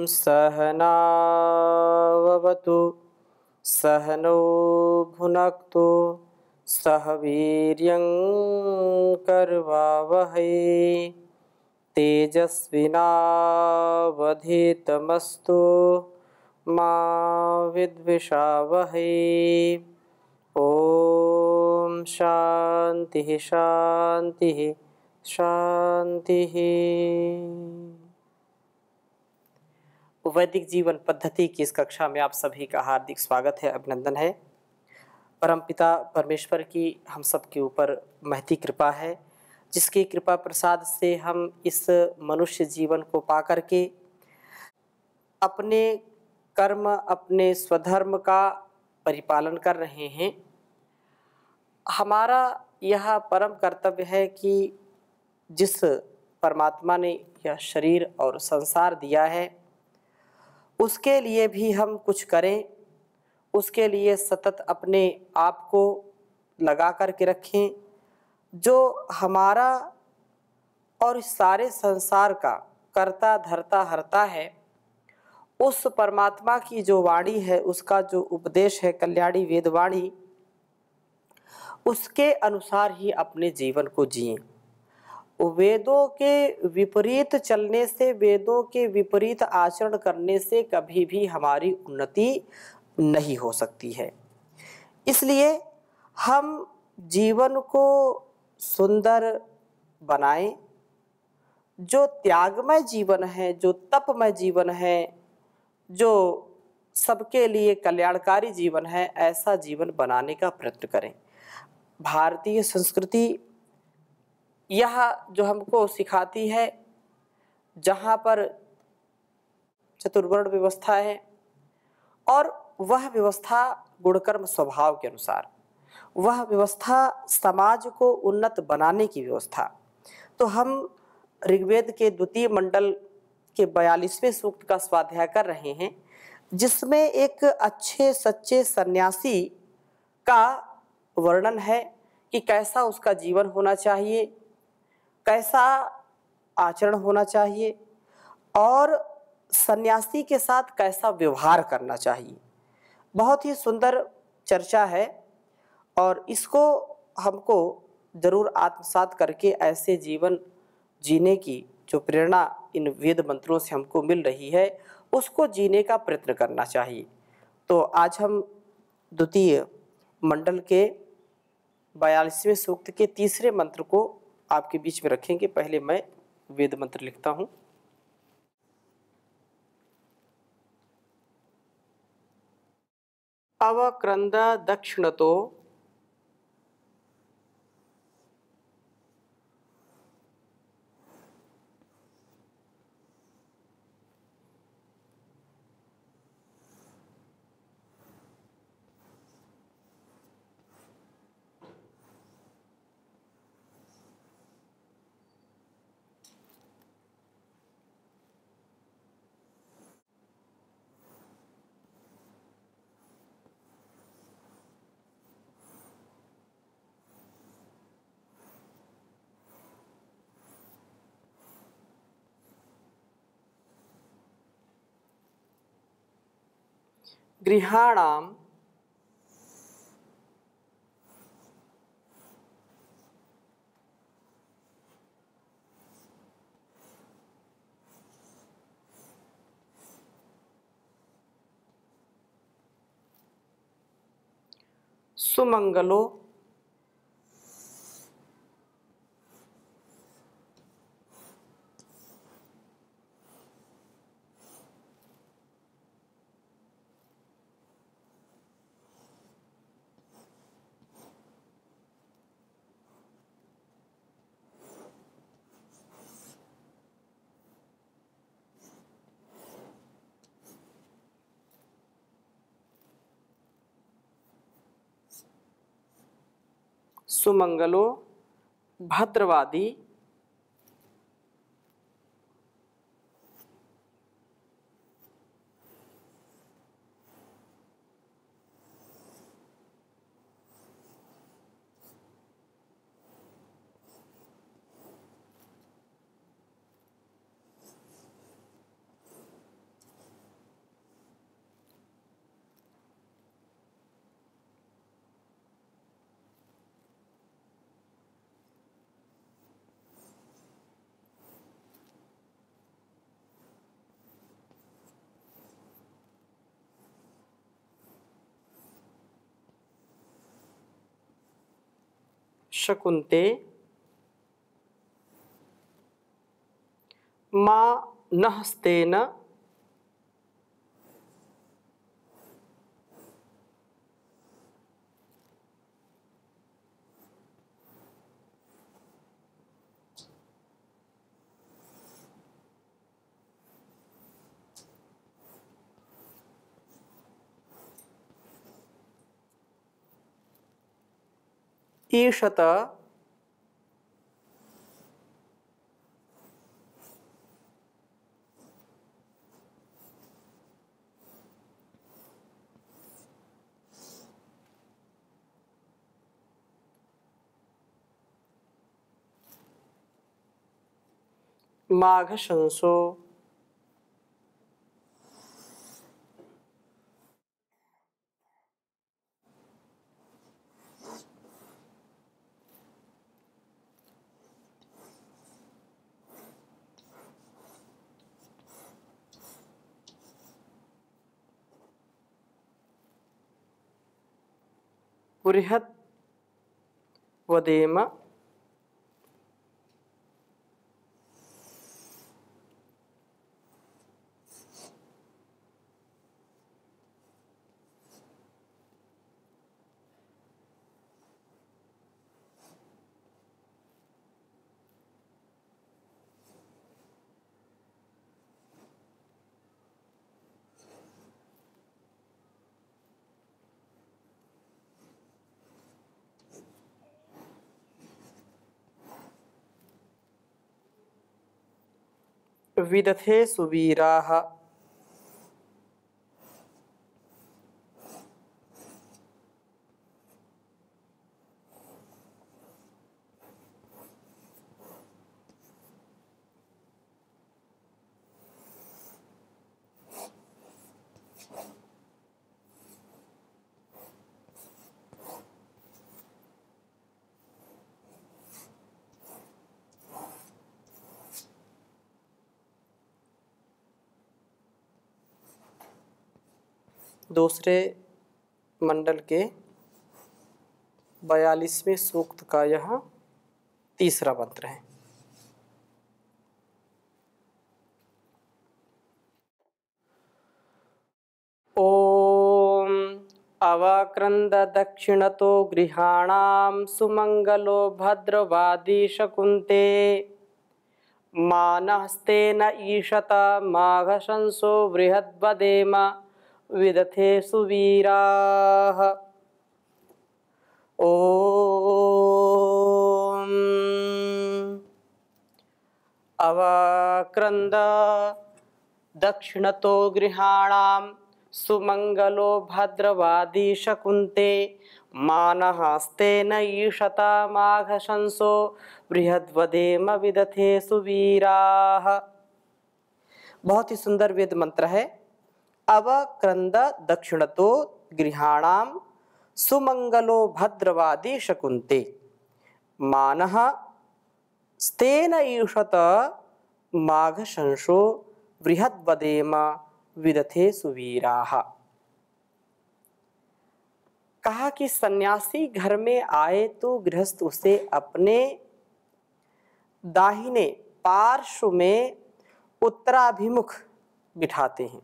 सहनाववतु सहनौ भुनक्तु सह वीर्यं करवावहै तेजस्विनावधीतमस्तु मा विद्विषावहै। ओम शांति शांति शांति। वैदिक जीवन पद्धति की इस कक्षा में आप सभी का हार्दिक स्वागत है, अभिनंदन है। परमपिता परमेश्वर की हम सब के ऊपर महती कृपा है, जिसकी कृपा प्रसाद से हम इस मनुष्य जीवन को पा करके अपने कर्म, अपने स्वधर्म का परिपालन कर रहे हैं। हमारा यह परम कर्तव्य है कि जिस परमात्मा ने यह शरीर और संसार दिया है उसके लिए भी हम कुछ करें, उसके लिए सतत अपने आप को लगा कर के रखें। जो हमारा और इस सारे संसार का कर्ता धर्ता हरता है, उस परमात्मा की जो वाणी है, उसका जो उपदेश है कल्याणी वेदवाणी, उसके अनुसार ही अपने जीवन को जिएं। वेदों के विपरीत चलने से, वेदों के विपरीत आचरण करने से कभी भी हमारी उन्नति नहीं हो सकती है। इसलिए हम जीवन को सुंदर बनाएं। जो त्यागमय जीवन है, जो तपमय जीवन है, जो सबके लिए कल्याणकारी जीवन है, ऐसा जीवन बनाने का प्रयत्न करें। भारतीय संस्कृति यह जो हमको सिखाती है, जहाँ पर चतुर्वर्ण व्यवस्था है और वह व्यवस्था गुणकर्म स्वभाव के अनुसार, वह व्यवस्था समाज को उन्नत बनाने की व्यवस्था। तो हम ऋग्वेद के द्वितीय मंडल के 42वें सूक्त का स्वाध्याय कर रहे हैं, जिसमें एक अच्छे सच्चे सन्यासी का वर्णन है कि कैसा उसका जीवन होना चाहिए, कैसा आचरण होना चाहिए और सन्यासी के साथ कैसा व्यवहार करना चाहिए। बहुत ही सुंदर चर्चा है और इसको हमको जरूर आत्मसात करके ऐसे जीवन जीने की जो प्रेरणा इन वेद मंत्रों से हमको मिल रही है, उसको जीने का प्रयत्न करना चाहिए। तो आज हम द्वितीय मंडल के 42वें सूक्त के तीसरे मंत्र को आपके बीच में रखेंगे। पहले मैं वेद मंत्र लिखता हूँ। अवक्रंद दक्षिणतो गृहाणाम सुमंगलो सुमंगलो भद्रवादी शकुन्ते मा नहस्तेन ईशत माघशंसो बृहत् वदेम विदथे सुवीराः। दूसरे मंडल के 42वें सूक्त का यह तीसरा मंत्र है। ओम अवक्रंद दक्षिणतो गृहाणां सुमंगलो भद्रवादी शकुन्ते मानहस्तेन ईशत माघशंसो बृहद्वदेम विदथे सुवीराः। ओम अवक्रंद दक्षिणतो गृहाणां सुमंगलो भद्रवादी शकुन्ते मानहस्तेन ईशत माघशंसो बृहद्वदेम विदथे सुवीराः। बहुत ही सुंदर वेद मंत्र है। अवक्रंद दक्षिणतो गृहाणां सुमंगलो भद्रवादी शकुन्ते मानः स्तेन ईशत माघशंसो बृहद्वदेम विदथे सुवीराः। कहा कि सन्यासी घर में आए तो गृहस्थ उसे अपने दाहिने पार्श्व में उत्तराभिमुख बिठाते हैं।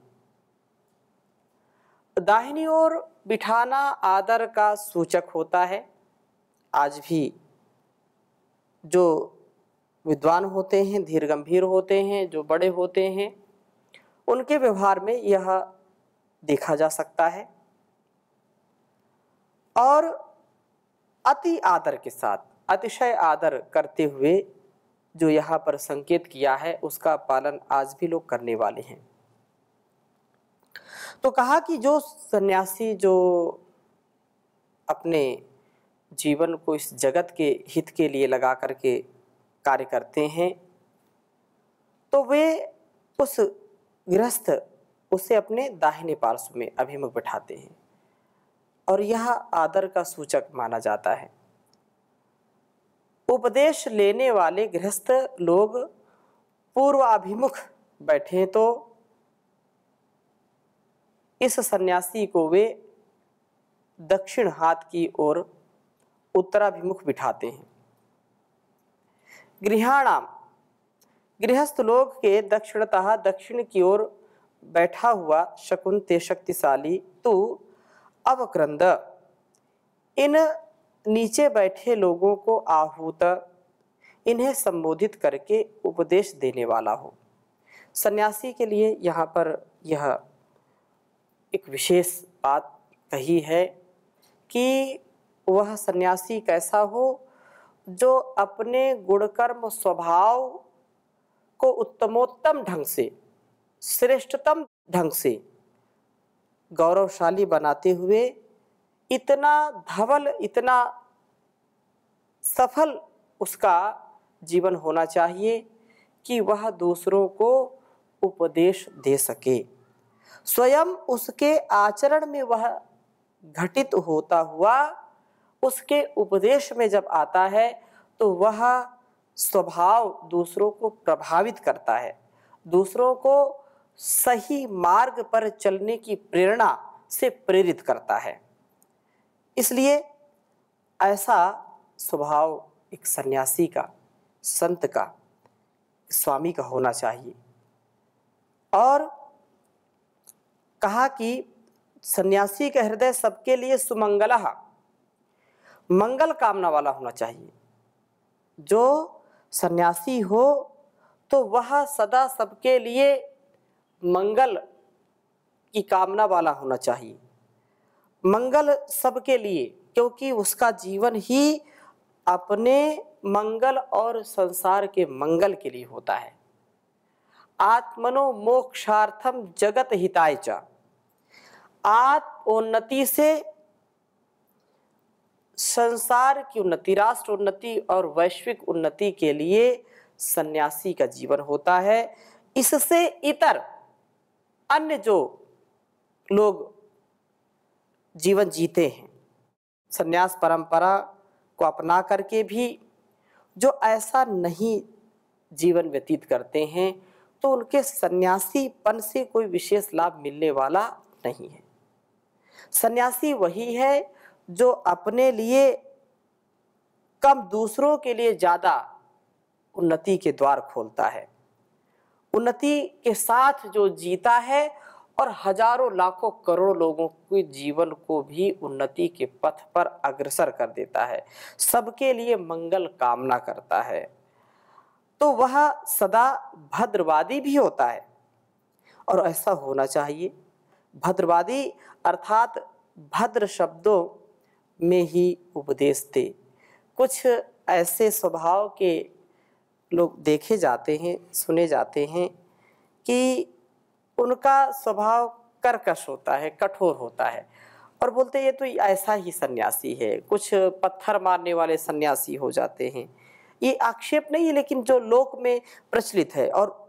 दाहिनी ओर बिठाना आदर का सूचक होता है। आज भी जो विद्वान होते हैं, धीर गंभीर होते हैं, जो बड़े होते हैं, उनके व्यवहार में यह देखा जा सकता है। और अति आदर के साथ, अतिशय आदर करते हुए जो यहाँ पर संकेत किया है, उसका पालन आज भी लोग करने वाले हैं। तो कहा कि जो सन्यासी जो अपने जीवन को इस जगत के हित के लिए लगा करके कार्य करते हैं, तो वे उस गृहस्थ उसे अपने दाहिने पार्श्व में अभिमुख बिठाते हैं और यह आदर का सूचक माना जाता है। उपदेश लेने वाले गृहस्थ लोग पूर्वाभिमुख बैठे तो इस सन्यासी को वे दक्षिण हाथ की ओर उत्तराभिमुख बिठाते हैं। गृहाणाम, गृहस्थ लोग के दक्षिणतः, दक्षिण की ओर बैठा हुआ शकुन ते शक्तिशाली तू अवक्रंद, इन नीचे बैठे लोगों को आहूत, इन्हें संबोधित करके उपदेश देने वाला हो। सन्यासी के लिए यहाँ पर यह एक विशेष बात कही है कि वह सन्यासी कैसा हो जो अपने गुणकर्म स्वभाव को उत्तमोत्तम ढंग से, श्रेष्ठतम ढंग से गौरवशाली बनाते हुए इतना धवल, इतना सफल उसका जीवन होना चाहिए कि वह दूसरों को उपदेश दे सके। स्वयं उसके आचरण में वह घटित होता हुआ उसके उपदेश में जब आता है तो वह स्वभाव दूसरों को प्रभावित करता है, दूसरों को सही मार्ग पर चलने की प्रेरणा से प्रेरित करता है। इसलिए ऐसा स्वभाव एक सन्यासी का, संत का, स्वामी का होना चाहिए। और कहा कि सन्यासी का हृदय सबके लिए सुमंगलः, मंगल कामना वाला होना चाहिए। जो सन्यासी हो तो वह सदा सबके लिए मंगल की कामना वाला होना चाहिए, मंगल सबके लिए, क्योंकि उसका जीवन ही अपने मंगल और संसार के मंगल के लिए होता है। आत्मनो मोक्षार्थम जगत हिताय च, आत्मोन्नति से संसार की उन्नति, राष्ट्र उन्नति और वैश्विक उन्नति के लिए सन्यासी का जीवन होता है। इससे इतर अन्य जो लोग जीवन जीते हैं, सन्यास परंपरा को अपना करके भी जो ऐसा नहीं जीवन व्यतीत करते हैं, तो उनके सन्यासीपन से कोई विशेष लाभ मिलने वाला नहीं है। सन्यासी वही है जो अपने लिए कम, दूसरों के लिए ज़्यादा उन्नति के द्वार खोलता है, उन्नति के साथ जो जीता है और हजारों लाखों करोड़ों लोगों के जीवन को भी उन्नति के पथ पर अग्रसर कर देता है, सबके लिए मंगल कामना करता है, तो वह सदा भद्रवादी भी होता है। और ऐसा होना चाहिए। भद्रवादी अर्थात भद्र शब्दों में ही उपदेश दे। कुछ ऐसे स्वभाव के लोग देखे जाते हैं, सुने जाते हैं कि उनका स्वभाव कर्कश होता है, कठोर होता है, और बोलते ये तो ऐसा ही सन्यासी है। कुछ पत्थर मारने वाले सन्यासी हो जाते हैं। ये आक्षेप नहीं है, लेकिन जो लोक में प्रचलित है, और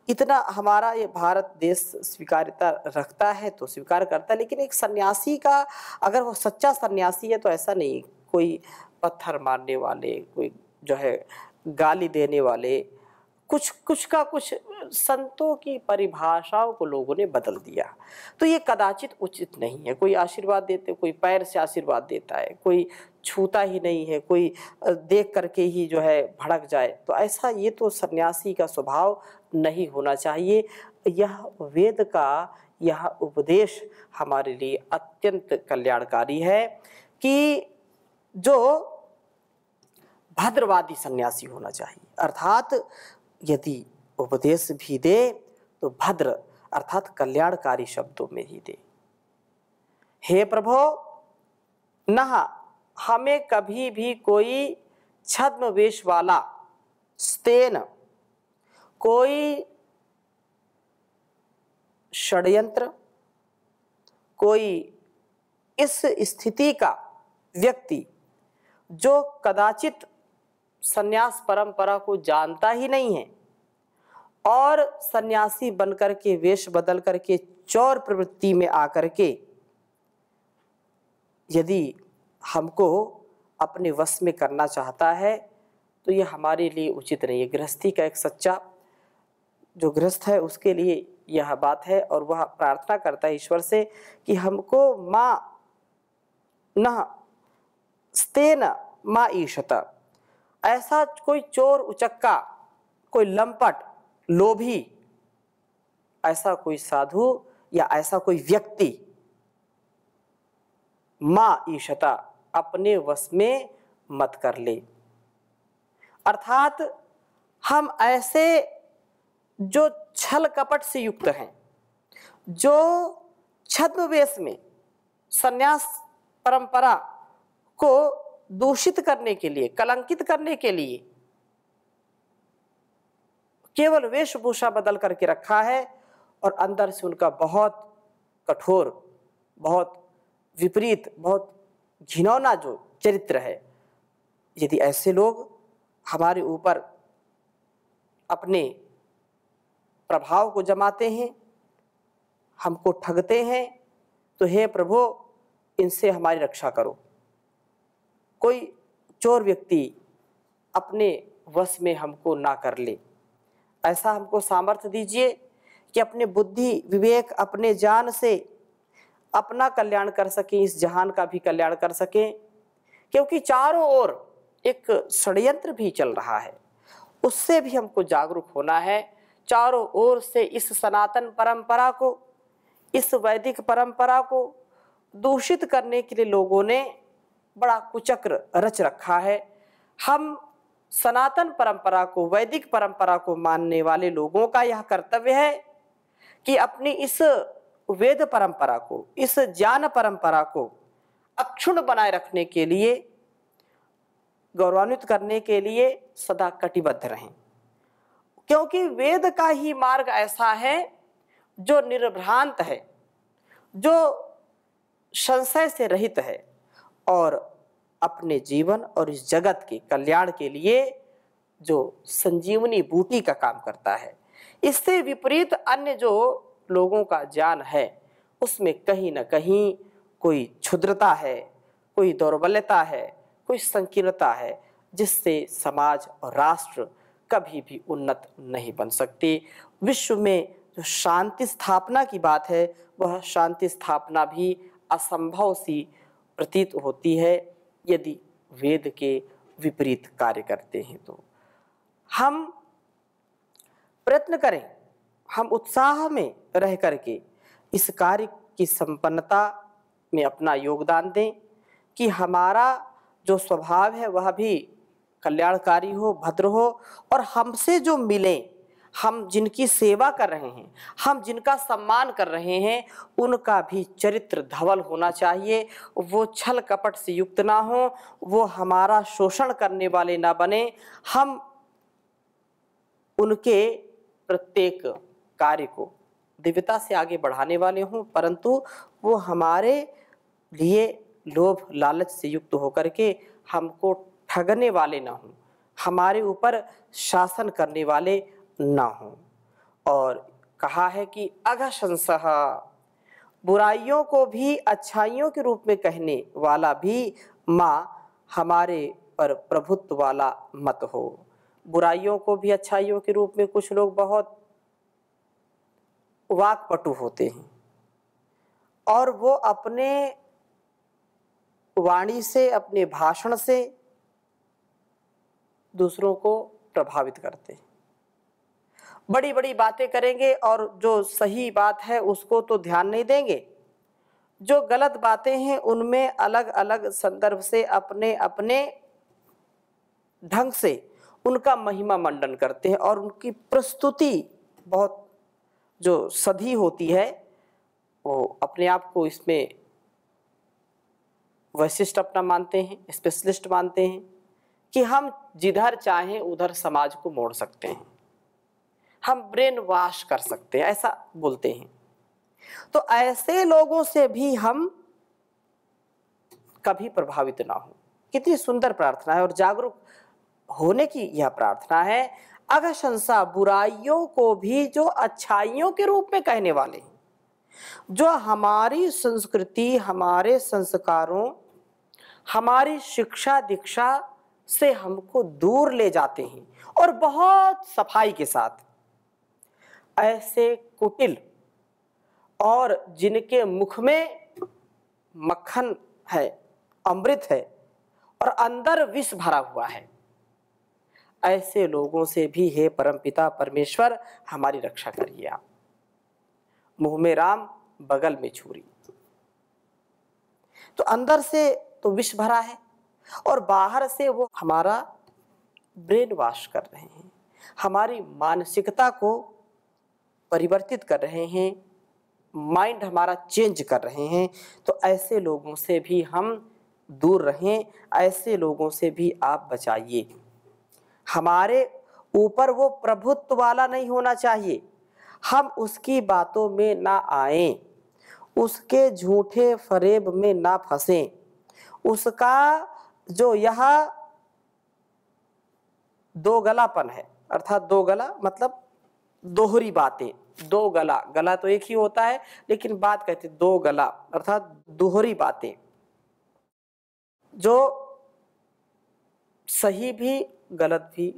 इतना हमारा ये भारत देश स्वीकार्यता रखता है तो स्वीकार करता है। लेकिन एक सन्यासी का अगर वो सच्चा सन्यासी है तो ऐसा नहीं, कोई पत्थर मारने वाले, कोई जो है गाली देने वाले, कुछ का कुछ संतों की परिभाषाओं को लोगों ने बदल दिया, तो ये कदाचित उचित नहीं है। कोई आशीर्वाद देते, कोई पैर से आशीर्वाद देता है, कोई छूता ही नहीं है, कोई देख करके ही जो है भड़क जाए, तो ऐसा ये तो सन्यासी का स्वभाव नहीं होना चाहिए। यह वेद का यह उपदेश हमारे लिए अत्यंत कल्याणकारी है कि जो भद्रवादी सन्यासी होना चाहिए, अर्थात यदि उपदेश भी दे तो भद्र अर्थात कल्याणकारी शब्दों में ही दे। हे प्रभो, न हमें कभी भी कोई छद्म वेश वाला, स्तेन, कोई षड्यंत्र, कोई इस स्थिति का व्यक्ति जो कदाचित सन्यास परंपरा को जानता ही नहीं है और सन्यासी बनकर के, वेश बदल करके, चौर प्रवृत्ति में आकर के यदि हमको अपने वश में करना चाहता है तो यह हमारे लिए उचित नहीं है। गृहस्थी का एक सच्चा जो गृहस्थ है उसके लिए यह बात है, और वह प्रार्थना करता है ईश्वर से कि हमको माँ न स्तेन माँ ईशत, ऐसा कोई चोर उचक्का, कोई लंपट, लोभी, ऐसा कोई साधु या ऐसा कोई व्यक्ति माँ ईशता अपने वश में मत कर ले। अर्थात हम ऐसे जो छल कपट से युक्त हैं, जो छद्म वेश में संन्यास परंपरा को दूषित करने के लिए, कलंकित करने के लिए केवल वेशभूषा बदल करके रखा है और अंदर से उनका बहुत कठोर, बहुत विपरीत, बहुत घिनौना जो चरित्र है, यदि ऐसे लोग हमारे ऊपर अपने प्रभाव को जमाते हैं, हमको ठगते हैं, तो हे प्रभु इनसे हमारी रक्षा करो। कोई चोर व्यक्ति अपने वश में हमको ना कर ले, ऐसा हमको सामर्थ्य दीजिए कि अपने बुद्धि विवेक, अपने जान से अपना कल्याण कर सकें, इस जहान का भी कल्याण कर सकें। क्योंकि चारों ओर एक षड्यंत्र भी चल रहा है, उससे भी हमको जागरूक होना है। चारों ओर से इस सनातन परंपरा को, इस वैदिक परंपरा को दूषित करने के लिए लोगों ने बड़ा कुचक्र रच रखा है। हम सनातन परंपरा को, वैदिक परंपरा को मानने वाले लोगों का यह कर्तव्य है कि अपनी इस वेद परंपरा को, इस ज्ञान परंपरा को अक्षुण्ण बनाए रखने के लिए, गौरवान्वित करने के लिए सदा कटिबद्ध रहें। क्योंकि वेद का ही मार्ग ऐसा है जो निर्भ्रांत है, जो संशय से रहित है और अपने जीवन और इस जगत के कल्याण के लिए जो संजीवनी बूटी का काम करता है। इससे विपरीत अन्य जो लोगों का ज्ञान है, उसमें कहीं न कहीं कोई क्षुद्रता है, कोई दौर्बल्यता है, कोई संकीर्णता है, जिससे समाज और राष्ट्र कभी भी उन्नत नहीं बन सकते। विश्व में जो शांति स्थापना की बात है, वह शांति स्थापना भी असंभव सी प्रतीत होती है यदि वेद के विपरीत कार्य करते हैं। तो हम प्रयत्न करें, हम उत्साह में रह करके इस कार्य की संपन्नता में अपना योगदान दें कि हमारा जो स्वभाव है वह भी कल्याणकारी हो, भद्र हो, और हमसे जो मिले, हम जिनकी सेवा कर रहे हैं, हम जिनका सम्मान कर रहे हैं, उनका भी चरित्र धवल होना चाहिए। वो छल कपट से युक्त ना हो, वो हमारा शोषण करने वाले ना बने। हम उनके प्रत्येक कार्य को दिव्यता से आगे बढ़ाने वाले हों, परंतु वो हमारे लिए लोभ लालच से युक्त होकर के हमको ठगने वाले ना हों, हमारे ऊपर शासन करने वाले ना हों। और कहा है कि अघशंसः, बुराइयों को भी अच्छाइयों के रूप में कहने वाला भी माँ हमारे पर प्रभुत्व वाला मत हो। बुराइयों को भी अच्छाइयों के रूप में कुछ लोग बहुत वाक्पटु होते हैं और वो अपने वाणी से, अपने भाषण से दूसरों को प्रभावित करते हैं। बड़ी बड़ी बातें करेंगे और जो सही बात है उसको तो ध्यान नहीं देंगे, जो गलत बातें हैं उनमें अलग अलग संदर्भ से अपने अपने ढंग से उनका महिमा मंडन करते हैं और उनकी प्रस्तुति बहुत जो सधी होती है, वो अपने आप को इसमें वैशिष्ट अपना मानते हैं, स्पेशलिस्ट मानते हैं कि हम जिधर चाहें उधर समाज को मोड़ सकते हैं, हम ब्रेन वॉश कर सकते हैं, ऐसा बोलते हैं। तो ऐसे लोगों से भी हम कभी प्रभावित ना हो। कितनी सुंदर प्रार्थना है और जागरूक होने की यह प्रार्थना है। अघशंसा, बुराइयों को भी जो अच्छाइयों के रूप में कहने वाले हैं, जो हमारी संस्कृति, हमारे संस्कारों, हमारी शिक्षा दीक्षा से हमको दूर ले जाते हैं और बहुत सफाई के साथ ऐसे कुटिल और जिनके मुख में मक्खन है, अमृत है और अंदर विष भरा हुआ है, ऐसे लोगों से भी हे परमपिता परमेश्वर हमारी रक्षा करिए आप। मुंह में राम बगल में छुरी। तो अंदर से तो विष भरा है और बाहर से वो हमारा ब्रेन वॉश कर रहे हैं, हमारी मानसिकता को परिवर्तित कर रहे हैं, माइंड हमारा चेंज कर रहे हैं। तो ऐसे लोगों से भी हम दूर रहें, ऐसे लोगों से भी आप बचाइए। हमारे ऊपर वो प्रभुत्व वाला नहीं होना चाहिए, हम उसकी बातों में ना आएं, उसके झूठे फरेब में ना फंसें, उसका जो यह दो गलापन है, अर्थात दो गला मतलब दोहरी बातें, दो गला, गला तो एक ही होता है लेकिन बात कहते दो गला अर्थात दोहरी बातें, जो सही भी गलत भी,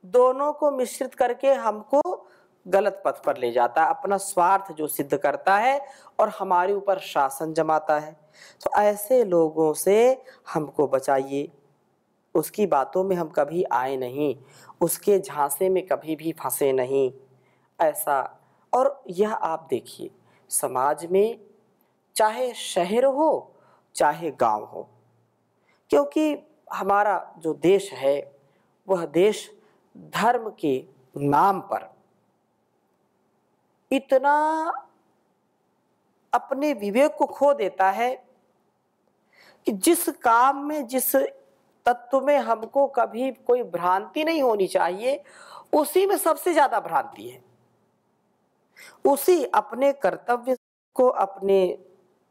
दोनों को मिश्रित करके हमको गलत पथ पर ले जाता है, अपना स्वार्थ जो सिद्ध करता है और हमारे ऊपर शासन जमाता है। तो ऐसे लोगों से हमको बचाइए, उसकी बातों में हम कभी आए नहीं, उसके झांसे में कभी भी फंसे नहीं, ऐसा। और यह आप देखिए समाज में, चाहे शहर हो चाहे गांव हो, क्योंकि हमारा जो देश है वह देश धर्म के नाम पर इतना अपने विवेक को खो देता है कि जिस काम में, जिस तत्व में हमको कभी कोई भ्रांति नहीं होनी चाहिए, उसी में सबसे ज्यादा भ्रांति है। उसी अपने कर्तव्य को, अपने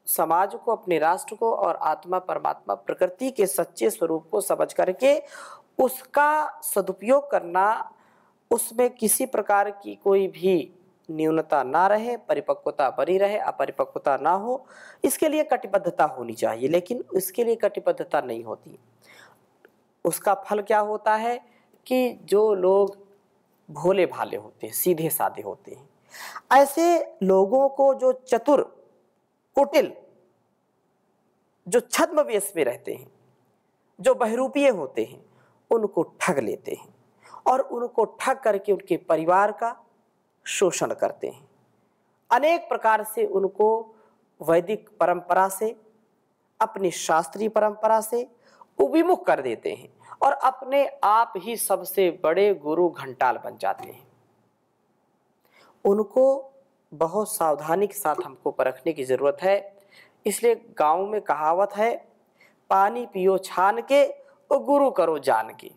समाज को, अपने राष्ट्र को और आत्मा परमात्मा प्रकृति के सच्चे स्वरूप को समझ करके उसका सदुपयोग करना, उसमें किसी प्रकार की कोई भी न्यूनता ना रहे, परिपक्वता बनी रहे, अपरिपक्वता ना हो, इसके लिए कटिबद्धता होनी चाहिए। लेकिन इसके लिए कटिबद्धता नहीं होती। उसका फल क्या होता है कि जो लोग भोले भाले होते हैं, सीधे साधे होते हैं, ऐसे लोगों को जो चतुर कुटिल, जो छद्म वेश में रहते हैं, जो बहरूपीय होते हैं, उनको ठग लेते हैं और उनको ठग करके उनके परिवार का शोषण करते हैं। अनेक प्रकार से उनको वैदिक परंपरा से, अपनी शास्त्रीय परंपरा से विमुख कर देते हैं और अपने आप ही सबसे बड़े गुरु घंटाल बन जाते हैं। उनको बहुत सावधानी के साथ हमको परखने की जरूरत है। इसलिए गांव में कहावत है, पानी पियो छान के और गुरु करो जान के।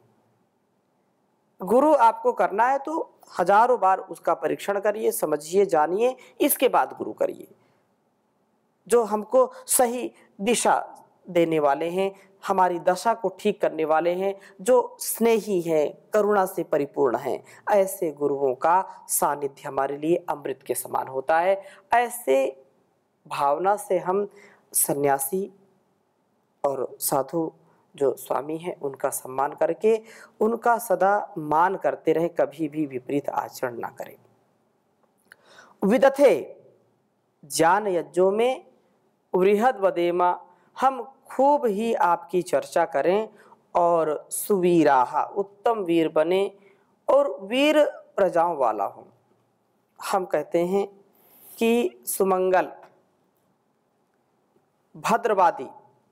गुरु आपको करना है तो हजारों बार उसका परीक्षण करिए, समझिए, जानिए, इसके बाद गुरु करिए। जो हमको सही दिशा देने वाले हैं, हमारी दशा को ठीक करने वाले हैं, जो स्नेही हैं, करुणा से परिपूर्ण हैं, ऐसे गुरुओं का सानिध्य हमारे लिए अमृत के समान होता है। ऐसे भावना से हम सन्यासी और साधु जो स्वामी हैं उनका सम्मान करके उनका सदा मान करते रहें, कभी भी विपरीत आचरण ना करें। विदथे ज्ञान यज्ञों में वृहद वदेमा, हम खूब ही आपकी चर्चा करें और सुवीराहा, उत्तम वीर बने और वीर प्रजाओं वाला हो। हम कहते हैं कि सुमंगल, भद्रवादी,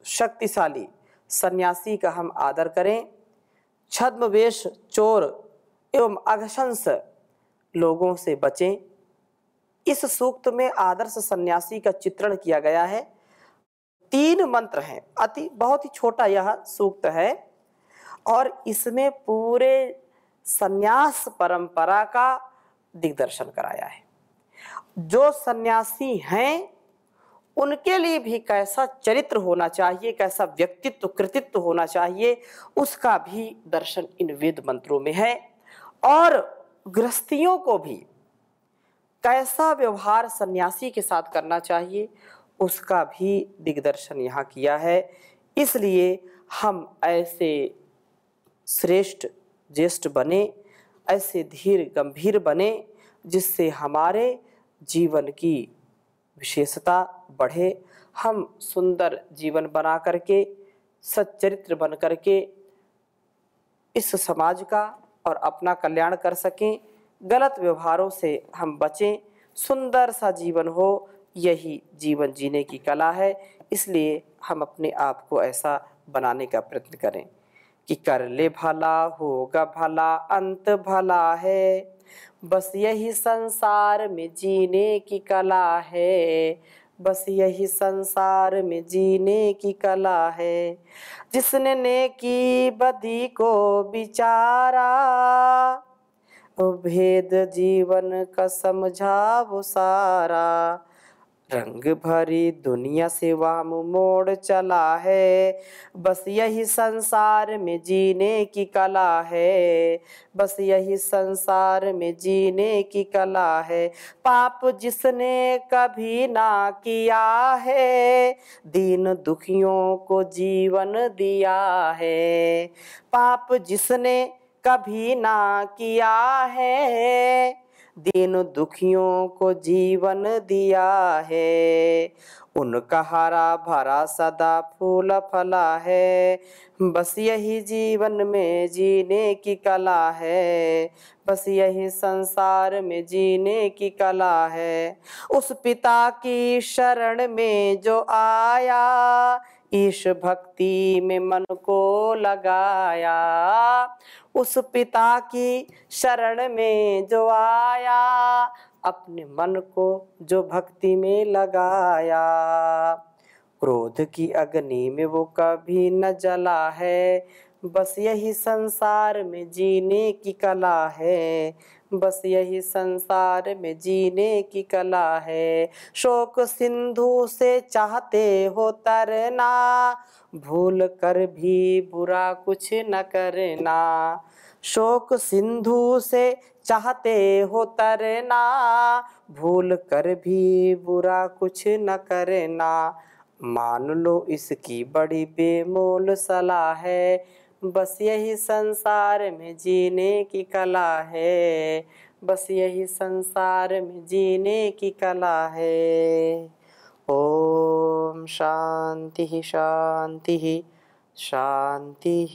शक्तिशाली सन्यासी का हम आदर करें, छद्मवेश, चोर एवं अघशंस लोगों से बचें। इस सूक्त में आदर्श सन्यासी का चित्रण किया गया है। 3 मंत्र हैं, बहुत ही छोटा यह सूक्त है और इसमें पूरे सन्यास परंपरा का दिग्दर्शन कराया है। जो सन्यासी हैं उनके लिए भी कैसा चरित्र होना चाहिए, कैसा व्यक्तित्व कृतित्व होना चाहिए, उसका भी दर्शन इन वेद मंत्रों में है। और गृहस्थियों को भी कैसा व्यवहार सन्यासी के साथ करना चाहिए, उसका भी दिग्दर्शन यहाँ किया है। इसलिए हम ऐसे श्रेष्ठ ज्येष्ठ बने, ऐसे धीर गंभीर बने, जिससे हमारे जीवन की विशेषता बढ़े। हम सुंदर जीवन बना करके, सच्चरित्र बन करके इस समाज का और अपना कल्याण कर सकें, गलत व्यवहारों से हम बचें, सुंदर सा जीवन हो, यही जीवन जीने की कला है। इसलिए हम अपने आप को ऐसा बनाने का प्रयत्न करें कि कर ले भला होगा भला, अंत भला है, बस यही संसार में जीने की कला है, बस यही संसार में जीने की कला है। जिसने नेकी बदी को विचारा, वो भेद जीवन का समझा वो सारा, रंग भरी दुनिया से वाम मोड़ चला है, बस यही संसार में जीने की कला है, बस यही संसार में जीने की कला है। पाप जिसने कभी ना किया है, दीन दुखियों को जीवन दिया है, पाप जिसने कभी ना किया है, दीन दुखियों को जीवन दिया है। उनका हरा भरा सदा फूल फला है, बस यही जीवन में जीने की कला है, बस यही संसार में जीने की कला है। उस पिता की शरण में जो आया, ईश भक्ति में मन को लगाया, उस पिता की शरण में जो आया, अपने मन को जो भक्ति में लगाया, क्रोध की अग्नि में वो कभी न जला है, बस यही संसार में जीने की कला है, बस यही संसार में जीने की कला है। शोक सिंधु से चाहते हो तरना, भूल कर भी बुरा कुछ न करना, शोक सिंधु से चाहते हो तरना, भूल कर भी बुरा कुछ न करना, मान लो इसकी बड़ी बेमोल सलाह है, बस यही संसार में जीने की कला है, बस यही संसार में जीने की कला है। ओम शांति शांति शांति।